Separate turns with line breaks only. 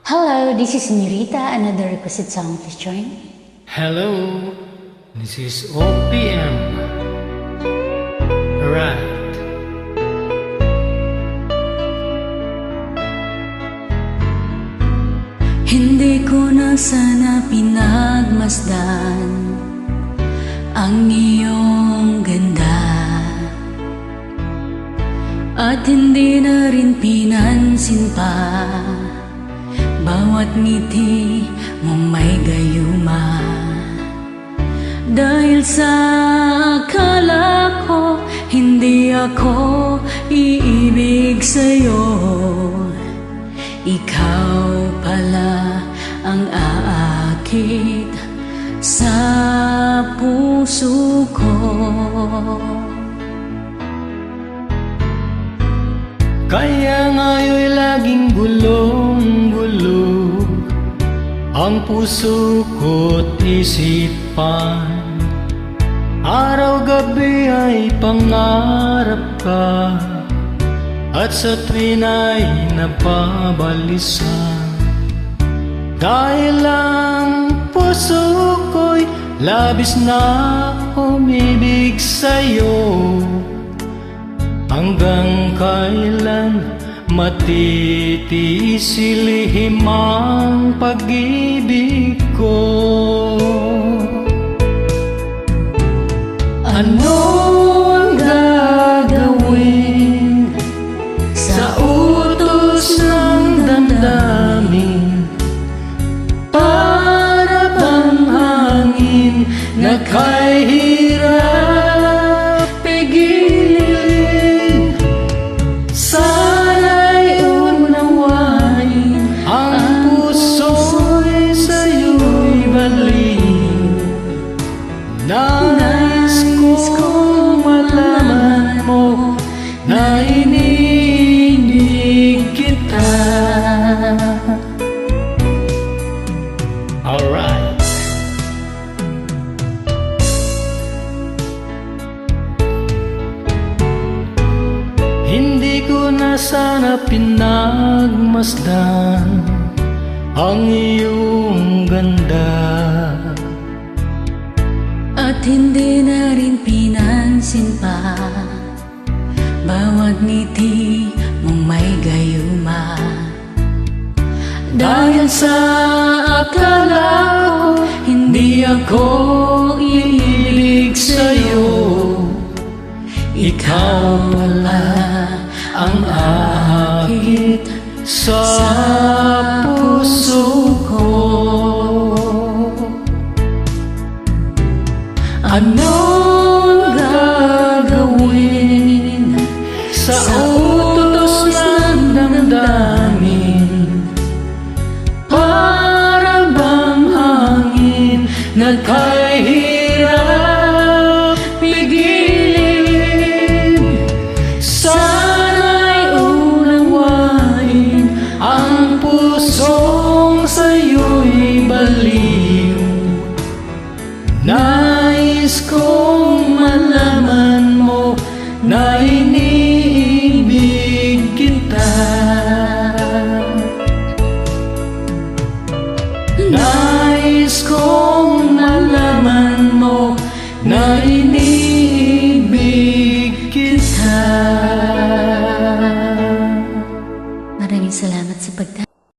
Hello, this is Nirita. Another requested song, please join.
Hello, this is OPM. Alright.
Hindi ko na sana pinagmasdan ang iyong ganda, at hindi na rin pinansin pa bawat ngiti mong may gayuma. Dahil sa akala ko hindi ako iibig sa'yo, ikaw pala ang aakit sa puso ko.
Kaya ngayon'y laging gulong-gulo ang puso ko't isipan. Araw-gabi ay pangarap ka, at sa tuwin ay napabalisa. Dahil ang puso ko'y labis na umibig sa'yo, hanggang kailan matitisilihim ang pag-ibig ko? Ano ang gagawin sa utos ng damdamin? Para bang hangin na kay hirap pigilin? Sana'y unawain ang puso'y sa'yo'y balik. Nais kong malaman mo na iniibig kita. Alright. Hindi ko na sana pinagmasdan ang iyong ganda,
At hindi na rin pinansin pa bawat ngiti mong may gayuma. Dahil sa akala ko hindi ako iibig sa'yo, ikaw pala ang aakit
sa puso ko.
Anong gagawin
Sa utos ng damdamin?
Para bang hangin na kay